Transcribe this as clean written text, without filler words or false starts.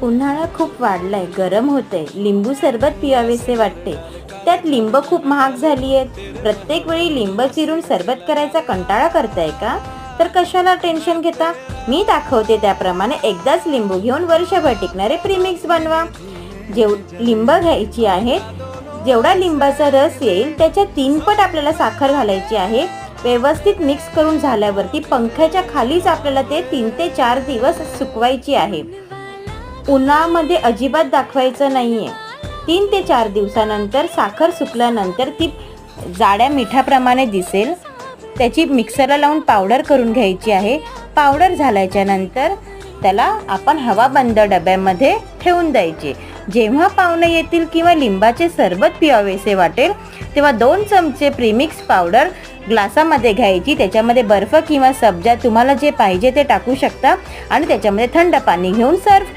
उन्हाळा खूप वाढलाय, गरम होतंय, लिंबू सरबत पियावेसे वाटते. त्यात लिंब खूप महाग झाली आहेत. प्रत्येक वेळी लिंब चिरून सरबत करायचा कंटाळा करताय का? तर कशाला टेन्शन घेता, मी दाखवते त्याप्रमाणे एकदाच लिंबू घेऊन वर्षभर टिकणारे प्रीमिक्स बनवा. लिंब घ्यायची आहेत, जेवढा लिंबाचा रस येईल त्याच्या 3 पट आपल्याला साखर घालायची आहे. व्यवस्थित मिक्स करून झाल्यावरती पंख्याच्या खालीच आपल्याला ते 3 ते 4 दिवस सुकवायची आहे. उन्हामध्ये अजिबात दाखवायचं नाहीये. 3 ते 4 दिवसानंतर साखर सुकल्यानंतर ती जाड्या मिठाप्रमाणे दिसेल. त्याची मिक्सरला लावून पावडर करून घ्यायची आहे. पावडर झाल्याच्या नंतर त्याला आपण हवाबंद डब्यामध्ये ठेवून द्यायचे. जेव्हा पाहुणे येतील किंवा लिंबाचे सरबत पिवावेसे वाटेल तेव्हा 2 चमचे प्रीमिक्स पावडर ग्लासामध्ये घ्यायची. त्याच्यामध्ये बर्फ किंवा सब्जा तुम्हाला जे पाहिजे ते टाकू शकता आणि त्याच्यामध्ये थंड पाणी घेऊन सर्व